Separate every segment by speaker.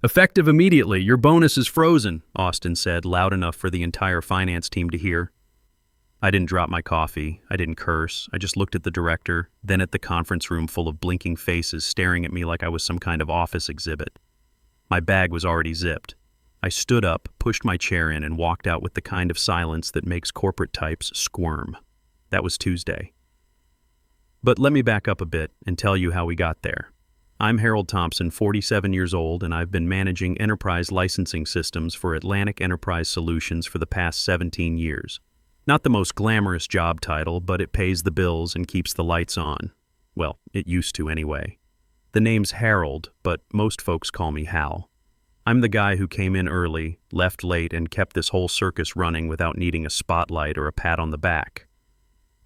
Speaker 1: Effective immediately, your bonus is frozen, Austin said, loud enough for the entire finance team to hear. I didn't drop my coffee, I didn't curse, I just looked at the director, then at the conference room full of blinking faces staring at me like I was some kind of office exhibit. My bag was already zipped. I stood up, pushed my chair in, and walked out with the kind of silence that makes corporate types squirm. That was Tuesday. But let me back up a bit and tell you how we got there. I'm Harold Thompson, 47 years old, and I've been managing enterprise licensing systems for Atlantic Enterprise Solutions for the past 17 years. Not the most glamorous job title, but it pays the bills and keeps the lights on. Well, it used to anyway. The name's Harold, but most folks call me Hal. I'm the guy who came in early, left late, and kept this whole circus running without needing a spotlight or a pat on the back.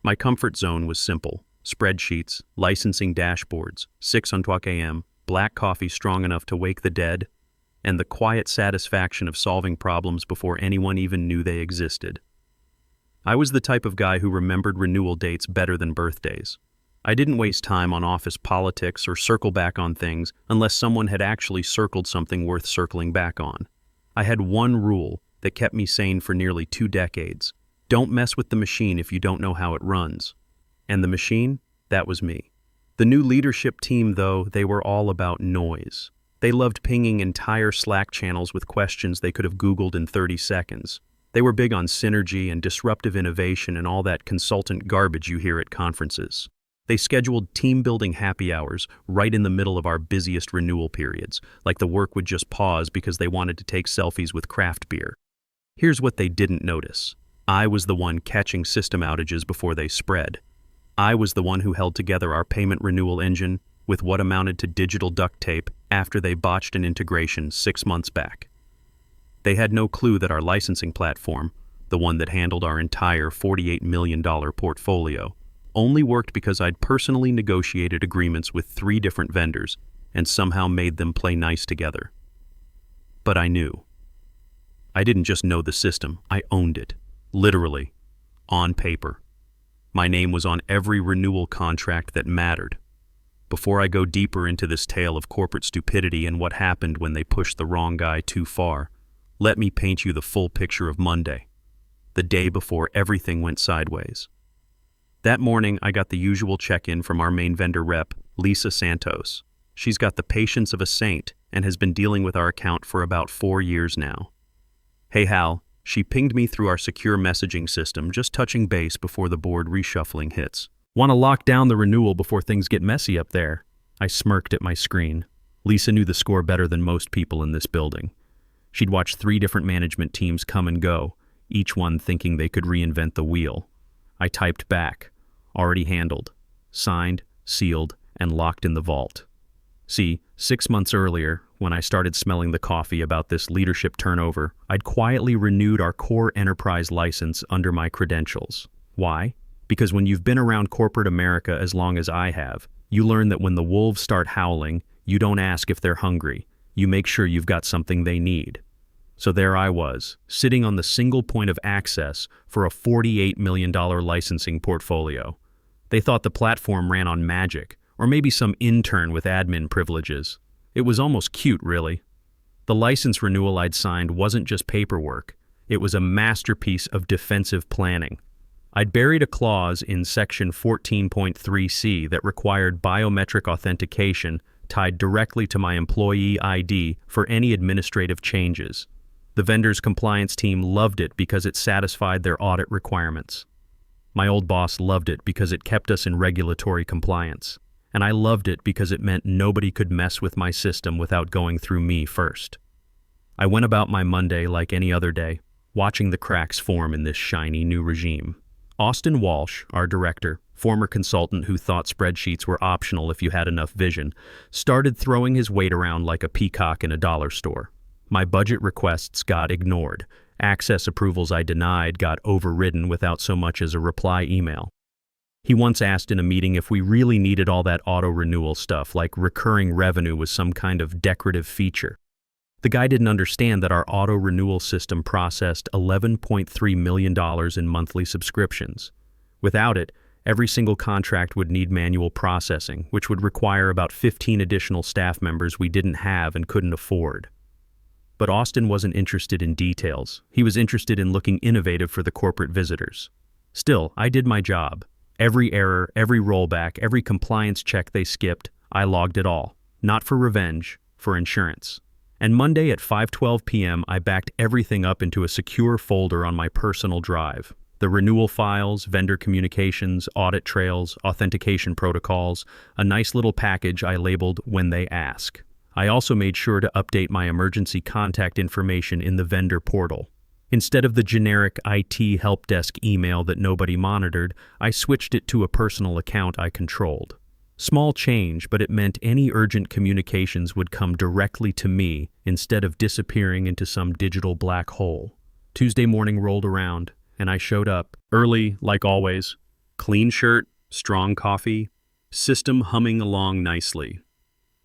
Speaker 1: My comfort zone was simple. Spreadsheets, licensing dashboards, 6:00 a.m., black coffee strong enough to wake the dead, and the quiet satisfaction of solving problems before anyone even knew they existed. I was the type of guy who remembered renewal dates better than birthdays. I didn't waste time on office politics or circle back on things unless someone had actually circled something worth circling back on. I had one rule that kept me sane for nearly 2 decades. Don't mess with the machine if you don't know how it runs. And the machine? That was me. The new leadership team, though, they were all about noise. They loved pinging entire Slack channels with questions they could have Googled in 30 seconds. They were big on synergy and disruptive innovation and all that consultant garbage you hear at conferences. They scheduled team-building happy hours right in the middle of our busiest renewal periods, like the work would just pause because they wanted to take selfies with craft beer. Here's what they didn't notice. I was the one catching system outages before they spread. I was the one who held together our payment renewal engine with what amounted to digital duct tape after they botched an integration 6 months back. They had no clue that our licensing platform, the one that handled our entire $48 million portfolio, only worked because I'd personally negotiated agreements with 3 different vendors and somehow made them play nice together. But I knew. I didn't just know the system, I owned it. Literally. On paper. My name was on every renewal contract that mattered. Before I go deeper into this tale of corporate stupidity and what happened when they pushed the wrong guy too far, let me paint you the full picture of Monday, the day before everything went sideways. That morning, I got the usual check-in from our main vendor rep, Lisa Santos. She's got the patience of a saint and has been dealing with our account for about 4 years now. Hey Hal, she pinged me through our secure messaging system, just touching base before the board reshuffling hits. Want to lock down the renewal before things get messy up there? I smirked at my screen. Lisa knew the score better than most people in this building. She'd watched 3 different management teams come and go, each one thinking they could reinvent the wheel. I typed back. Already handled. Signed, sealed, and locked in the vault. See, 6 months earlier, when I started smelling the coffee about this leadership turnover, I'd quietly renewed our core enterprise license under my credentials. Why? Because when you've been around corporate America as long as I have, you learn that when the wolves start howling, you don't ask if they're hungry. You make sure you've got something they need. So there I was, sitting on the single point of access for a $48 million licensing portfolio. They thought the platform ran on magic, or maybe some intern with admin privileges. It was almost cute, really. The license renewal I'd signed wasn't just paperwork. It was a masterpiece of defensive planning. I'd buried a clause in Section 14.3c that required biometric authentication tied directly to my employee ID for any administrative changes. The vendor's compliance team loved it because it satisfied their audit requirements. My old boss loved it because it kept us in regulatory compliance. And I loved it because it meant nobody could mess with my system without going through me first. I went about my Monday like any other day, watching the cracks form in this shiny new regime. Austin Walsh, our director, former consultant who thought spreadsheets were optional if you had enough vision, started throwing his weight around like a peacock in a dollar store. My budget requests got ignored. Access approvals I denied got overridden without so much as a reply email. He once asked in a meeting if we really needed all that auto-renewal stuff, like recurring revenue was some kind of decorative feature. The guy didn't understand that our auto-renewal system processed $11.3 million in monthly subscriptions. Without it, every single contract would need manual processing, which would require about 15 additional staff members we didn't have and couldn't afford. But Austin wasn't interested in details. He was interested in looking innovative for the corporate visitors. Still, I did my job. Every error, every rollback, every compliance check they skipped, I logged it all. Not for revenge, for insurance. And Monday at 5:12 p.m., I backed everything up into a secure folder on my personal drive. The renewal files, vendor communications, audit trails, authentication protocols, a nice little package I labeled "When They Ask." I also made sure to update my emergency contact information in the vendor portal. Instead of the generic IT help desk email that nobody monitored, I switched it to a personal account I controlled. Small change, but it meant any urgent communications would come directly to me instead of disappearing into some digital black hole. Tuesday morning rolled around, and I showed up, early like always. Clean shirt, strong coffee, system humming along nicely.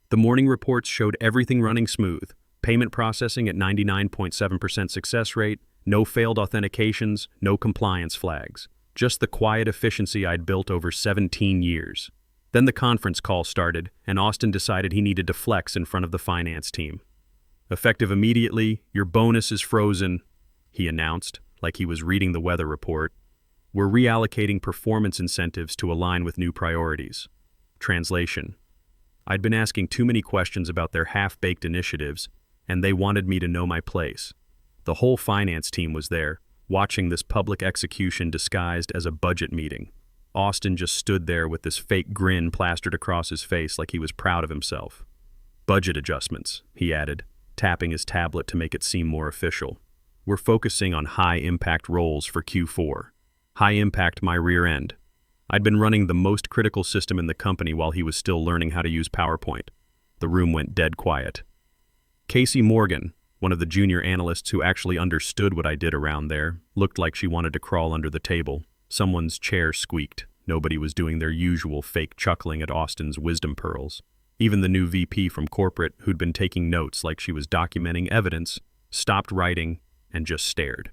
Speaker 1: The morning reports showed everything running smooth. Payment processing at 99.7% success rate, no failed authentications, no compliance flags. Just the quiet efficiency I'd built over 17 years. Then the conference call started, and Austin decided he needed to flex in front of the finance team. Effective immediately, your bonus is frozen, he announced, like he was reading the weather report. We're reallocating performance incentives to align with new priorities. Translation. I'd been asking too many questions about their half-baked initiatives, and they wanted me to know my place. The whole finance team was there, watching this public execution disguised as a budget meeting. Austin just stood there with this fake grin plastered across his face like he was proud of himself. Budget adjustments, he added, tapping his tablet to make it seem more official. We're focusing on high-impact roles for Q4. High-impact my rear end. I'd been running the most critical system in the company while he was still learning how to use PowerPoint. The room went dead quiet. Casey Morgan, one of the junior analysts who actually understood what I did around there, looked like she wanted to crawl under the table. Someone's chair squeaked. Nobody was doing their usual fake chuckling at Austin's wisdom pearls. Even the new VP from corporate, who'd been taking notes like she was documenting evidence, stopped writing and just stared.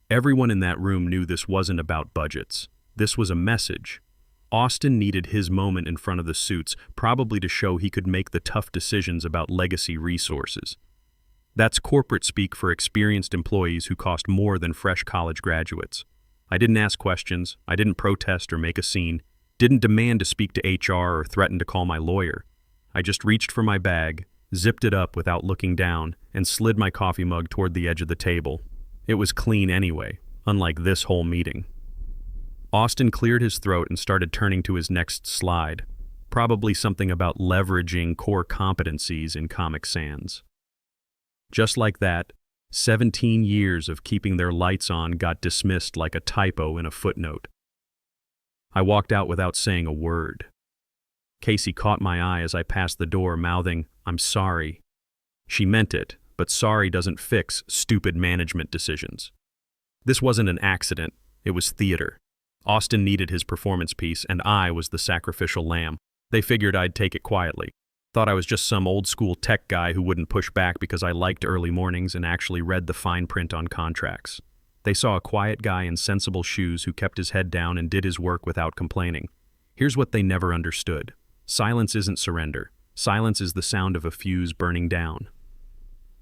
Speaker 1: Everyone in that room knew this wasn't about budgets. This was a message. Austin needed his moment in front of the suits, probably to show he could make the tough decisions about legacy resources. That's corporate speak for experienced employees who cost more than fresh college graduates. I didn't ask questions, I didn't protest or make a scene, didn't demand to speak to HR or threaten to call my lawyer. I just reached for my bag, zipped it up without looking down, and slid my coffee mug toward the edge of the table. It was clean anyway, unlike this whole meeting. Austin cleared his throat and started turning to his next slide, probably something about leveraging core competencies in Comic Sans. Just like that, 17 years of keeping their lights on got dismissed like a typo in a footnote. I walked out without saying a word. Casey caught my eye as I passed the door, mouthing, "I'm sorry." She meant it, but sorry doesn't fix stupid management decisions. This wasn't an accident, it was theater. Austin needed his performance piece, and I was the sacrificial lamb. They figured I'd take it quietly. Thought I was just some old-school tech guy who wouldn't push back because I liked early mornings and actually read the fine print on contracts. They saw a quiet guy in sensible shoes who kept his head down and did his work without complaining. Here's what they never understood. Silence isn't surrender. Silence is the sound of a fuse burning down.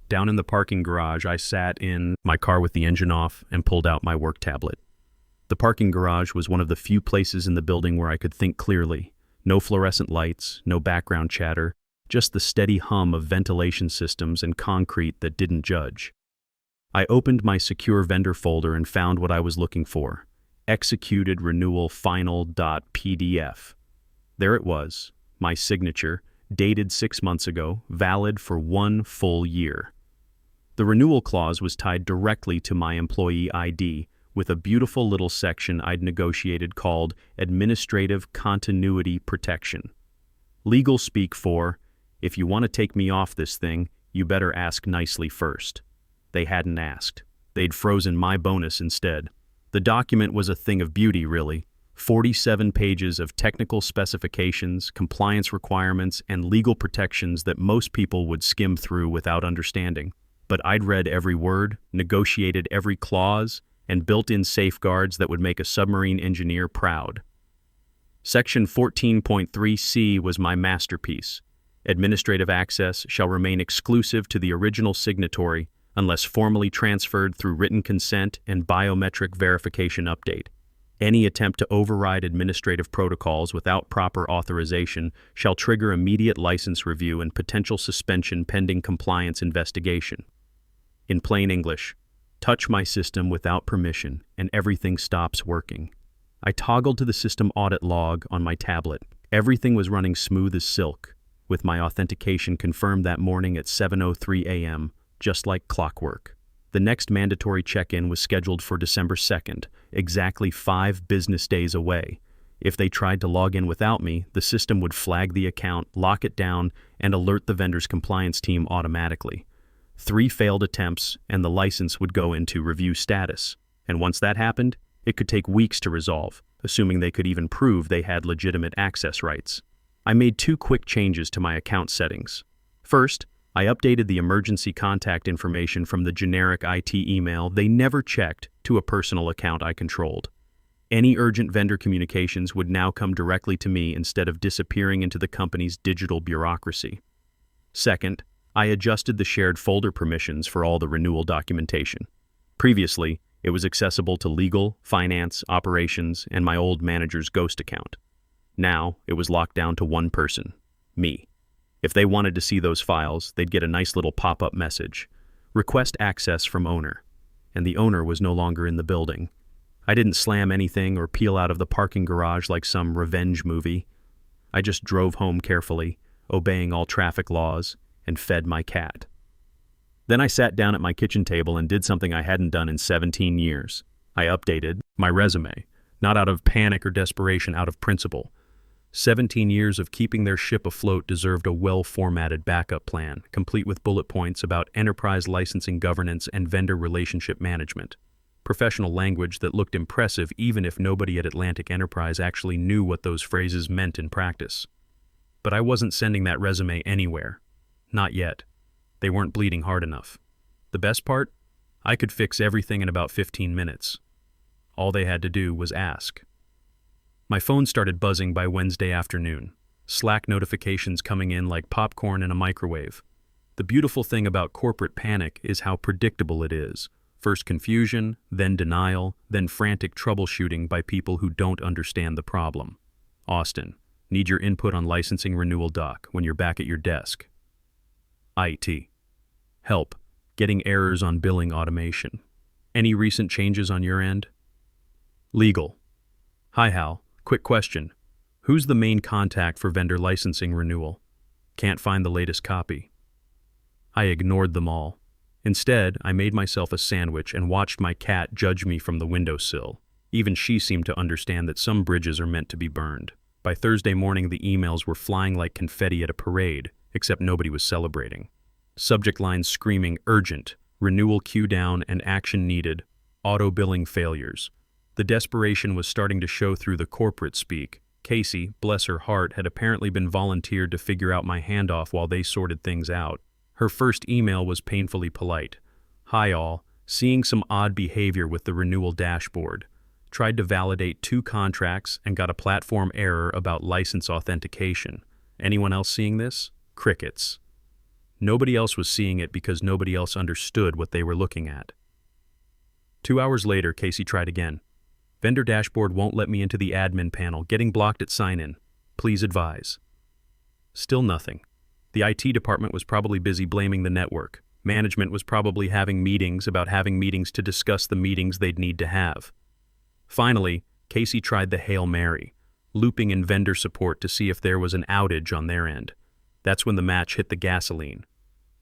Speaker 1: Down in the parking garage, I sat in my car with the engine off and pulled out my work tablet. The parking garage was one of the few places in the building where I could think clearly. No fluorescent lights, no background chatter, just the steady hum of ventilation systems and concrete that didn't judge. I opened my secure vendor folder and found what I was looking for. Executed renewal final.pdf. There it was, my signature, dated 6 months ago, valid for 1 full year. The renewal clause was tied directly to my employee ID, with a beautiful little section I'd negotiated called Administrative Continuity Protection. Legal speak for, if you want to take me off this thing, you better ask nicely first. They hadn't asked. They'd frozen my bonus instead. The document was a thing of beauty, really. 47 pages of technical specifications, compliance requirements, and legal protections that most people would skim through without understanding. But I'd read every word, negotiated every clause, and built-in safeguards that would make a submarine engineer proud. Section 14.3c was my masterpiece. Administrative access shall remain exclusive to the original signatory unless formally transferred through written consent and biometric verification update. Any attempt to override administrative protocols without proper authorization shall trigger immediate license review and potential suspension pending compliance investigation. In plain English, touch my system without permission and everything stops working. I toggled to the system audit log on my tablet. Everything was running smooth as silk, with my authentication confirmed that morning at 7:03 a.m., just like clockwork. The next mandatory check-in was scheduled for December 2nd, exactly 5 business days away. If they tried to log in without me, the system would flag the account, lock it down, and alert the vendor's compliance team automatically. 3 failed attempts, and the license would go into review status. And once that happened, it could take weeks to resolve, assuming they could even prove they had legitimate access rights. I made 2 quick changes to my account settings. First, I updated the emergency contact information from the generic IT email they never checked to a personal account I controlled. Any urgent vendor communications would now come directly to me instead of disappearing into the company's digital bureaucracy. Second, I adjusted the shared folder permissions for all the renewal documentation. Previously, it was accessible to legal, finance, operations, and my old manager's Ghost account. Now, it was locked down to one person, me. If they wanted to see those files, they'd get a nice little pop-up message. Request access from owner. And the owner was no longer in the building. I didn't slam anything or peel out of the parking garage like some revenge movie. I just drove home carefully, obeying all traffic laws, and fed my cat. Then I sat down at my kitchen table and did something I hadn't done in 17 years. I updated my resume, not out of panic or desperation, out of principle. 17 years of keeping their ship afloat deserved a well-formatted backup plan, complete with bullet points about enterprise licensing governance and vendor relationship management. Professional language that looked impressive even if nobody at Atlantic Enterprise actually knew what those phrases meant in practice. But I wasn't sending that resume anywhere. Not yet. They weren't bleeding hard enough. The best part? I could fix everything in about 15 minutes. All they had to do was ask. My phone started buzzing by Wednesday afternoon, Slack notifications coming in like popcorn in a microwave. The beautiful thing about corporate panic is how predictable it is. First confusion, then denial, then frantic troubleshooting by people who don't understand the problem. Austin, need your input on licensing renewal doc when you're back at your desk. IT. Help, getting errors on billing automation. Any recent changes on your end? Legal. Hi Hal. Quick question. Who's the main contact for vendor licensing renewal? Can't find the latest copy. I ignored them all. Instead, I made myself a sandwich and watched my cat judge me from the windowsill. Even she seemed to understand that some bridges are meant to be burned. By Thursday morning, the emails were flying like confetti at a parade, except nobody was celebrating. Subject lines screaming urgent, renewal queue down and action needed, auto billing failures. The desperation was starting to show through the corporate speak. Casey, bless her heart, had apparently been volunteered to figure out my handoff while they sorted things out. Her first email was painfully polite. Hi all, seeing some odd behavior with the renewal dashboard. Tried to validate 2 contracts and got a platform error about license authentication. Anyone else seeing this? Crickets. Nobody else was seeing it because nobody else understood what they were looking at. 2 hours later, Casey tried again. Vendor dashboard won't let me into the admin panel, getting blocked at sign-in. Please advise. Still nothing. The IT department was probably busy blaming the network. Management was probably having meetings about having meetings to discuss the meetings they'd need to have. Finally, Casey tried the Hail Mary, looping in vendor support to see if there was an outage on their end. That's when the match hit the gasoline.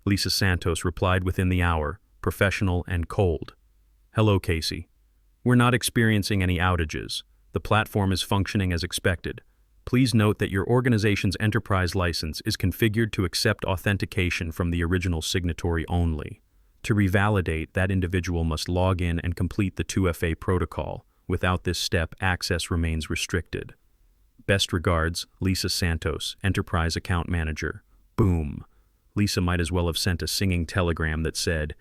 Speaker 1: Lisa Santos replied within the hour, professional and cold. Hello, Casey. We're not experiencing any outages. The platform is functioning as expected. Please note that your organization's enterprise license is configured to accept authentication from the original signatory only. To revalidate, that individual must log in and complete the 2FA protocol. Without this step, access remains restricted. Best regards, Lisa Santos, Enterprise Account Manager. Boom. Lisa might as well have sent a singing telegram that said,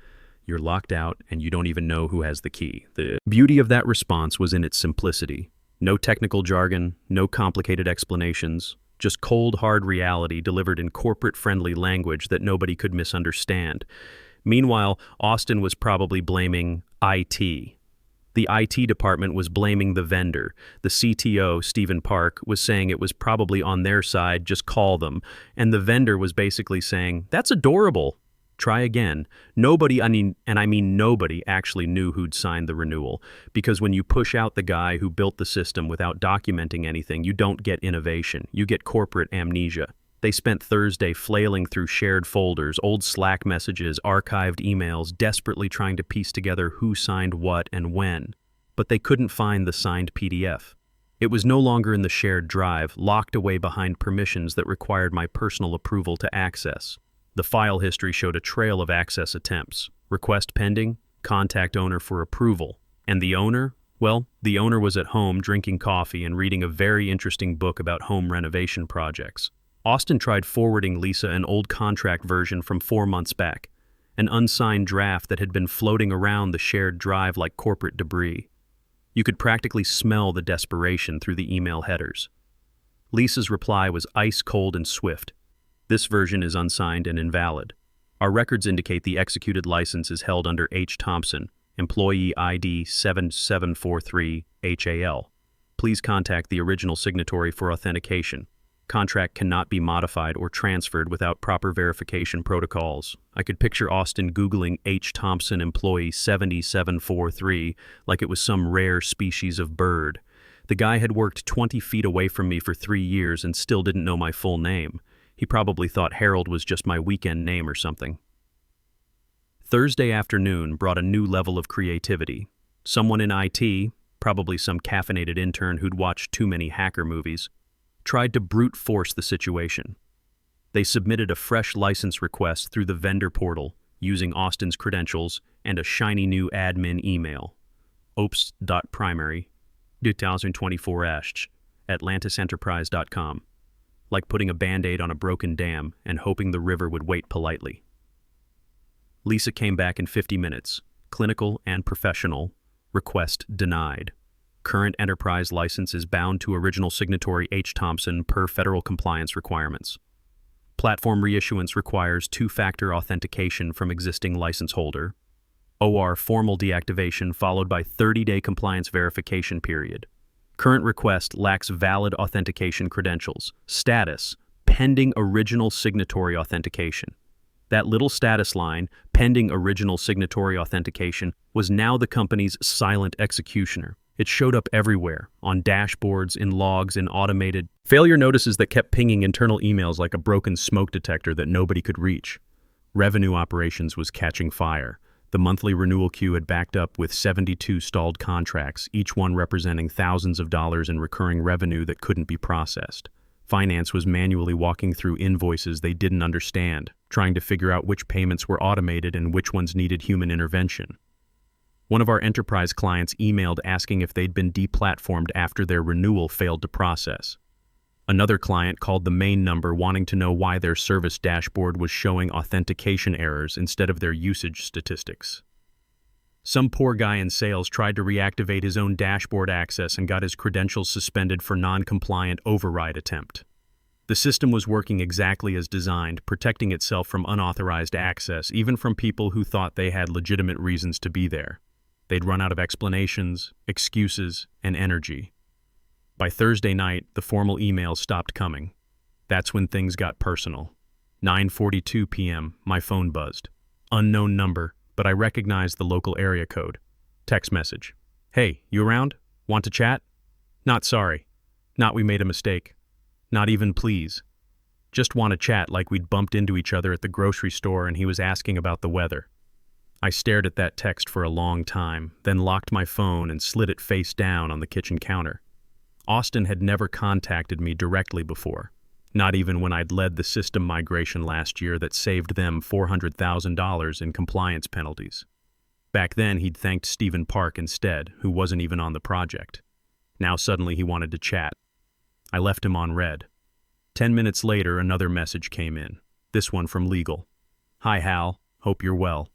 Speaker 1: "You're locked out and you don't even know who has the key." The beauty of that response was in its simplicity. No technical jargon, no complicated explanations, Just cold, hard reality delivered in corporate-friendly language that nobody could misunderstand. Meanwhile, Austin was probably blaming IT. The IT department was blaming the vendor. The CTO, Stephen Park, was saying it was probably on their side, just call them. And the vendor was basically saying, that's adorable. Try again. Nobody, I mean nobody, actually knew who'd signed the renewal. Because when you push out the guy who built the system without documenting anything, you don't get innovation. You get corporate amnesia. They spent Thursday flailing through shared folders, old Slack messages, archived emails, desperately trying to piece together who signed what and when. But they couldn't find the signed PDF. It was no longer in the shared drive, locked away behind permissions that required my personal approval to access. The file history showed a trail of access attempts. Request pending, contact owner for approval. And the owner? Well, the owner was at home drinking coffee and reading a very interesting book about home renovation projects. Austin tried forwarding Lisa an old contract version from 4 months back, an unsigned draft that had been floating around the shared drive like corporate debris. You could practically smell the desperation through the email headers. Lisa's reply was ice cold and swift. This version is unsigned and invalid. Our records indicate the executed license is held under H. Thompson, employee ID 7743 HAL. Please contact the original signatory for authentication. Contract cannot be modified or transferred without proper verification protocols. I could picture Austin Googling H. Thompson employee 7743 like it was some rare species of bird. The guy had worked 20 feet away from me for 3 years and still didn't know my full name. He probably thought Harold was just my weekend name or something. Thursday afternoon brought a new level of creativity. Someone in IT, probably some caffeinated intern who'd watched too many hacker movies, tried to brute force the situation. They submitted a fresh license request through the vendor portal using Austin's credentials and a shiny new admin email. Ops.primary 2024@atlantisenterprise.com. Like putting a band-aid on a broken dam and hoping the river would wait politely. Lisa came back in 50 minutes. Clinical and professional. Request denied. Current enterprise license is bound to original signatory H. Thompson per federal compliance requirements. Platform reissuance requires two-factor authentication from existing license holder. OR formal deactivation followed by 30-day compliance verification period. Current request lacks valid authentication credentials. Status, pending original signatory authentication. That little status line, pending original signatory authentication, was now the company's silent executioner. It showed up everywhere, on dashboards, in logs, in automated failure notices that kept pinging internal emails like a broken smoke detector that nobody could reach. Revenue operations was catching fire. The monthly renewal queue had backed up with 72 stalled contracts, each one representing thousands of dollars in recurring revenue that couldn't be processed. Finance was manually walking through invoices they didn't understand, trying to figure out which payments were automated and which ones needed human intervention. One of our enterprise clients emailed asking if they'd been deplatformed after their renewal failed to process. Another client called the main number wanting to know why their service dashboard was showing authentication errors instead of their usage statistics. Some poor guy in sales tried to reactivate his own dashboard access and got his credentials suspended for non-compliant override attempt. The system was working exactly as designed, protecting itself from unauthorized access, even from people who thought they had legitimate reasons to be there. They'd run out of explanations, excuses, and energy. By Thursday night, the formal emails stopped coming. That's when things got personal. 9:42 p.m., my phone buzzed. Unknown number, but I recognized the local area code. Text message. Hey, you around? Want to chat? Not sorry. Not we made a mistake. Not even please. Just want to chat like we'd bumped into each other at the grocery store and he was asking about the weather. I stared at that text for a long time, then locked my phone and slid it face down on the kitchen counter. Austin had never contacted me directly before, not even when I'd led the system migration last year that saved them $400,000 in compliance penalties. Back then, he'd thanked Stephen Park instead, who wasn't even on the project. Now suddenly he wanted to chat. I left him on read. 10 minutes later, another message came in, this one from legal. Hi Hal, hope you're well.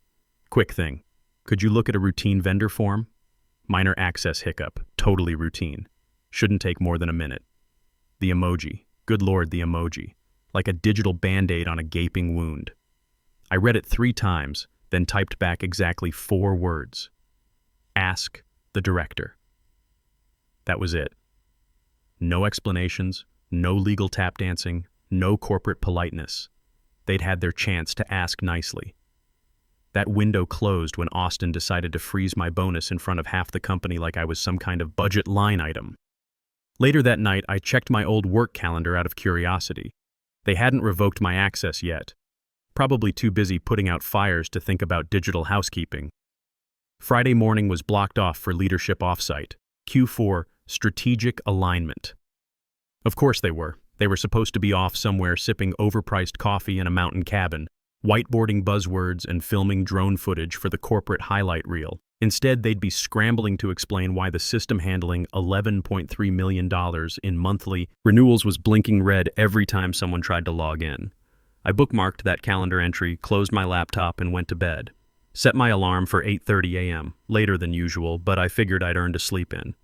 Speaker 1: Quick thing, could you look at a routine vendor form? Minor access hiccup, totally routine. Shouldn't take more than a minute. The emoji, Good Lord, the emoji. Like a digital Band-Aid on a gaping wound. I read it 3 times, then typed back exactly 4 words. Ask the director. That was it. No explanations, no legal tap dancing, no corporate politeness. They'd had their chance to ask nicely. That window closed when Austin decided to freeze my bonus in front of half the company like I was some kind of budget line item. Later that night, I checked my old work calendar out of curiosity. They hadn't revoked my access yet. Probably too busy putting out fires to think about digital housekeeping. Friday morning was blocked off for leadership offsite. Q4, strategic alignment. Of course they were. They were supposed to be off somewhere sipping overpriced coffee in a mountain cabin, whiteboarding buzzwords and filming drone footage for the corporate highlight reel. Instead, they'd be scrambling to explain why the system handling $11.3 million in monthly renewals was blinking red every time someone tried to log in. I bookmarked that calendar entry, closed my laptop, and went to bed. Set my alarm for 8:30 a.m., later than usual, but I figured I'd earned a sleep in.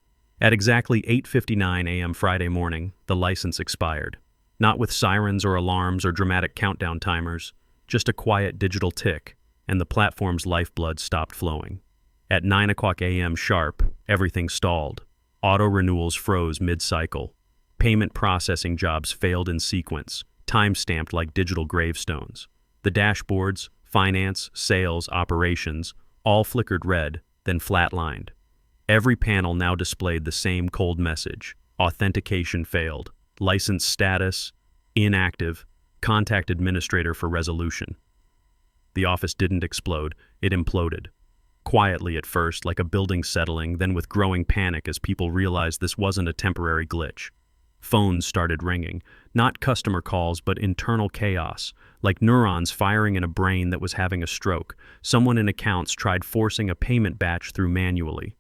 Speaker 1: At exactly 8:59 a.m. Friday morning, the license expired. Not with sirens or alarms or dramatic countdown timers, just a quiet digital tick, and the platform's lifeblood stopped flowing. At 9 o'clock a.m. sharp, everything stalled. Auto renewals froze mid-cycle. Payment processing jobs failed in sequence, time-stamped like digital gravestones. The dashboards, finance, sales, operations, all flickered red, then flatlined. Every panel now displayed the same cold message. Authentication failed. License status, inactive. Contact administrator for resolution. The office didn't explode, it imploded. Quietly at first, like a building settling, then with growing panic as people realized this wasn't a temporary glitch. Phones started ringing, not customer calls but internal chaos, like neurons firing in a brain that was having a stroke. Someone in accounts tried forcing a payment batch through manually.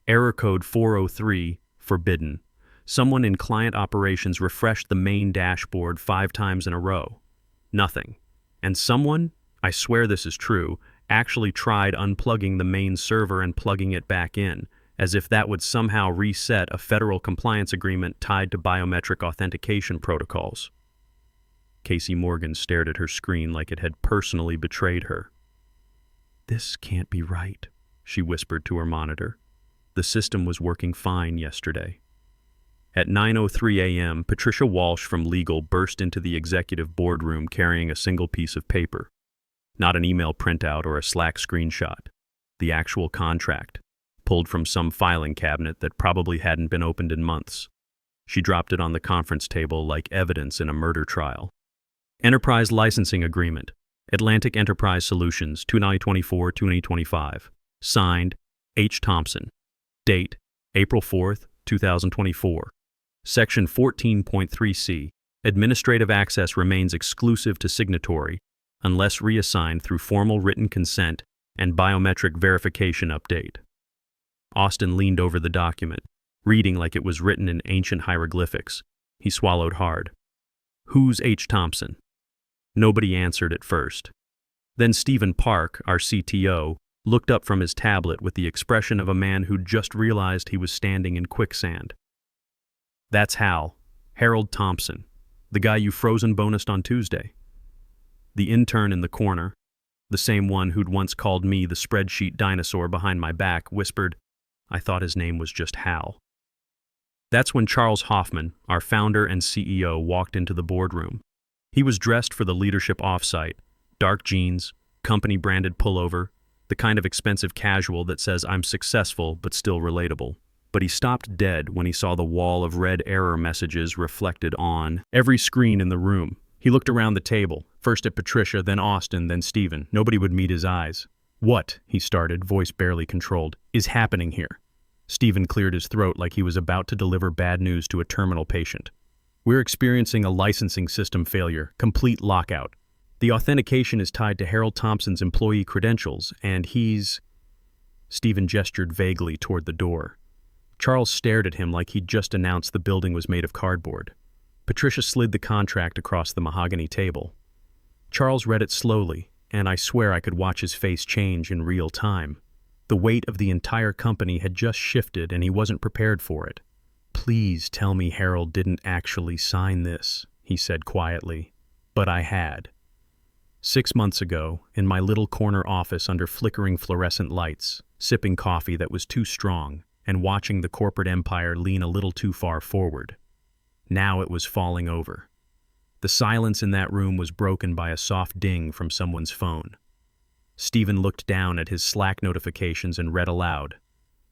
Speaker 1: Error code 403, forbidden. Someone in client operations refreshed the main dashboard 5 times in a row. Nothing. And someone, I swear this is true, actually tried unplugging the main server and plugging it back in, as if that would somehow reset a federal compliance agreement tied to biometric authentication protocols. Casey Morgan stared at her screen like it had personally betrayed her. "This can't be right," she whispered to her monitor. The system was working fine yesterday. At 9:03 a.m., Patricia Walsh from legal burst into the executive boardroom carrying a single piece of paper. Not an email printout or a Slack screenshot. The actual contract, pulled from some filing cabinet that probably hadn't been opened in months. She dropped it on the conference table like evidence in a murder trial. Enterprise Licensing Agreement, Atlantic Enterprise Solutions, 2024-2025. Signed, H. Thompson. Date, April 4th, 2024. Section 14.3c. Administrative access remains exclusive to signatory unless reassigned through formal written consent and biometric verification update. Austin leaned over the document, reading like it was written in ancient hieroglyphics. He swallowed hard. "Who's H. Thompson?" Nobody answered at first. Then Stephen Park, our CTO, looked up from his tablet with the expression of a man who'd just realized he was standing in quicksand. "That's Hal, Harold Thompson, the guy you frozen bonused on Tuesday." The intern in the corner, the same one who'd once called me the spreadsheet dinosaur behind my back, whispered, "I thought his name was just Hal." That's when Charles Hoffman, our founder and CEO, walked into the boardroom. He was dressed for the leadership offsite, dark jeans, company-branded pullover, the kind of expensive casual that says I'm successful but still relatable. But he stopped dead when he saw the wall of red error messages reflected on every screen in the room. He looked around the table, first at Patricia, then Austin, then Stephen. Nobody would meet his eyes. "What," he started, voice barely controlled, "is happening here?" Stephen cleared his throat like he was about to deliver bad news to a terminal patient. "We're experiencing a licensing system failure, complete lockout. The authentication is tied to Harold Thompson's employee credentials, and he's..." Stephen gestured vaguely toward the door. Charles stared at him like he'd just announced the building was made of cardboard. Patricia slid the contract across the mahogany table. Charles read it slowly, and I swear I could watch his face change in real time. The weight of the entire company had just shifted and he wasn't prepared for it. Please tell me Harold didn't actually sign this, he said quietly. But I had. 6 months ago, in my little corner office under flickering fluorescent lights, sipping coffee that was too strong and watching the corporate empire lean a little too far forward. Now it was falling over. The silence in that room was broken by a soft ding from someone's phone. Stephen looked down at his Slack notifications and read aloud.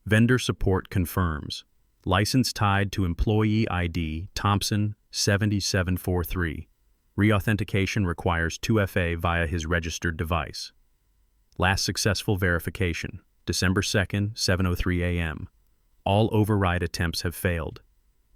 Speaker 1: Vendor support confirms. License tied to employee ID Thompson 7743. Reauthentication requires 2FA via his registered device. Last successful verification, December 2nd, 7:03 a.m. All override attempts have failed.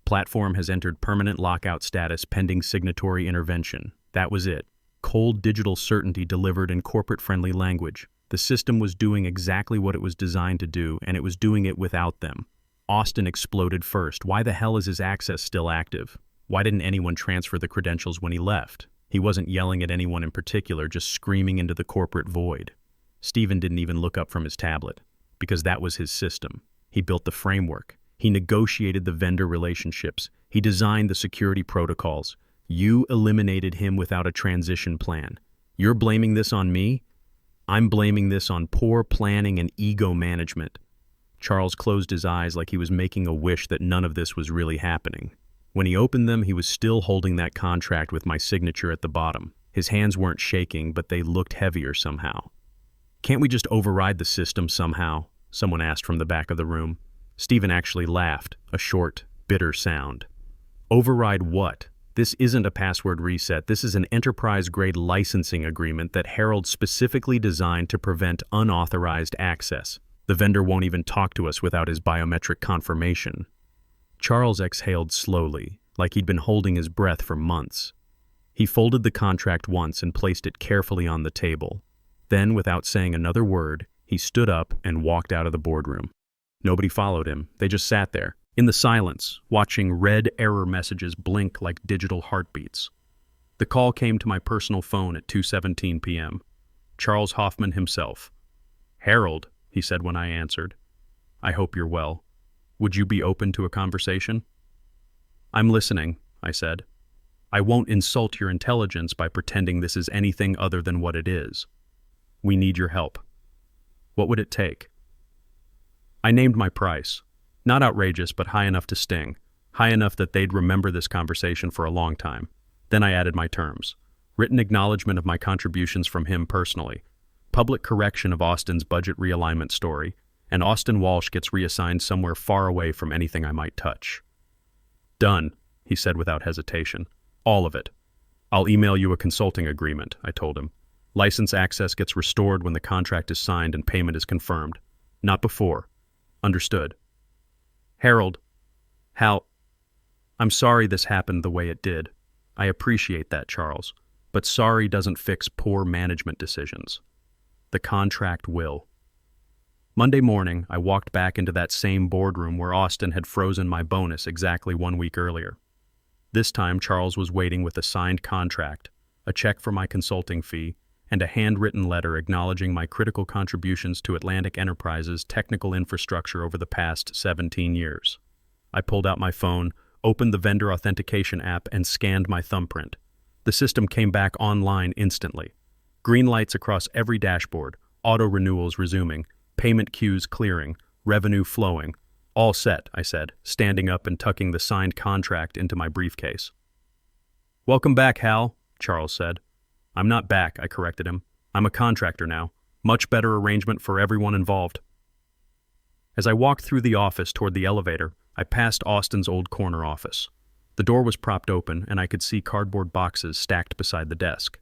Speaker 1: Platform has entered permanent lockout status pending signatory intervention. That was it. Cold digital certainty delivered in corporate-friendly language. The system was doing exactly what it was designed to do, and it was doing it without them. Austin exploded first. Why the hell is his access still active? Why didn't anyone transfer the credentials when he left? He wasn't yelling at anyone in particular, just screaming into the corporate void. Stephen didn't even look up from his tablet, because that was his system. He built the framework. He negotiated the vendor relationships. He designed the security protocols. You eliminated him without a transition plan. You're blaming this on me? I'm blaming this on poor planning and ego management. Charles closed his eyes like he was making a wish that none of this was really happening. When he opened them, he was still holding that contract with my signature at the bottom. His hands weren't shaking, but they looked heavier somehow. Can't we just override the system somehow? Someone asked from the back of the room. Stephen actually laughed, a short, bitter sound. Override what? This isn't a password reset. This is an enterprise-grade licensing agreement that Harold specifically designed to prevent unauthorized access. The vendor won't even talk to us without his biometric confirmation. Charles exhaled slowly, like he'd been holding his breath for months. He folded the contract once and placed it carefully on the table. Then, without saying another word, he stood up and walked out of the boardroom. Nobody followed him. They just sat there, in the silence, watching red error messages blink like digital heartbeats. The call came to my personal phone at 2:17 p.m. Charles Hoffman himself. "Harold," he said when I answered. "I hope you're well. Would you be open to a conversation?" "I'm listening," I said. "I won't insult your intelligence by pretending this is anything other than what it is. We need your help. What would it take?" I named my price. Not outrageous, but high enough to sting. High enough that they'd remember this conversation for a long time. Then I added my terms. Written acknowledgement of my contributions from him personally. Public correction of Austin's budget realignment story. And Austin Walsh gets reassigned somewhere far away from anything I might touch. "Done," he said without hesitation. "All of it. I'll email you a consulting agreement," I told him. "License access gets restored when the contract is signed and payment is confirmed. Not before. Understood." "Harold, Hal, I'm sorry this happened the way it did. I appreciate that, Charles. But sorry doesn't fix poor management decisions. The contract will." Monday morning, I walked back into that same boardroom where Austin had frozen my bonus exactly 1 week earlier. This time, Charles was waiting with a signed contract, a check for my consulting fee, and a handwritten letter acknowledging my critical contributions to Atlantic Enterprises' technical infrastructure over the past 17 years. I pulled out my phone, opened the vendor authentication app, and scanned my thumbprint. The system came back online instantly. Green lights across every dashboard, auto renewals resuming, payment queues clearing, revenue flowing. "All set," I said, standing up and tucking the signed contract into my briefcase. "Welcome back, Hal," Charles said. "I'm not back," I corrected him. "I'm a contractor now. Much better arrangement for everyone involved." As I walked through the office toward the elevator, I passed Austin's old corner office. The door was propped open, and I could see cardboard boxes stacked beside the desk.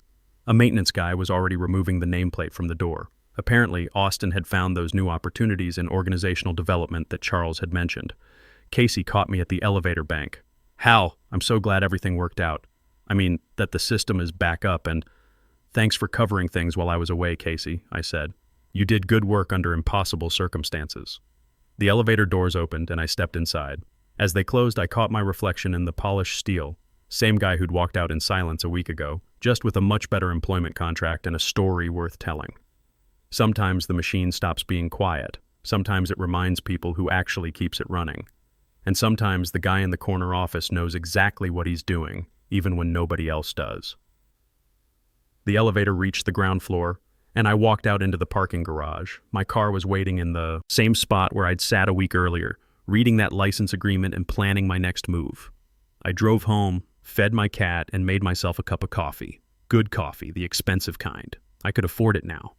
Speaker 1: A maintenance guy was already removing the nameplate from the door. Apparently, Austin had found those new opportunities in organizational development that Charles had mentioned. Casey caught me at the elevator bank. "Hal, I'm so glad everything worked out. I mean, that the system is back up, and thanks for covering things while I was away, Casey," I said. "You did good work under impossible circumstances." The elevator doors opened, and I stepped inside. As they closed, I caught my reflection in the polished steel. Same guy who'd walked out in silence a week ago, just with a much better employment contract and a story worth telling. Sometimes the machine stops being quiet. Sometimes it reminds people who actually keeps it running. And sometimes the guy in the corner office knows exactly what he's doing, even when nobody else does. The elevator reached the ground floor, and I walked out into the parking garage. My car was waiting in the same spot where I'd sat a week earlier, reading that license agreement and planning my next move. I drove home, fed my cat, and made myself a cup of coffee. Good coffee, the expensive kind. I could afford it now.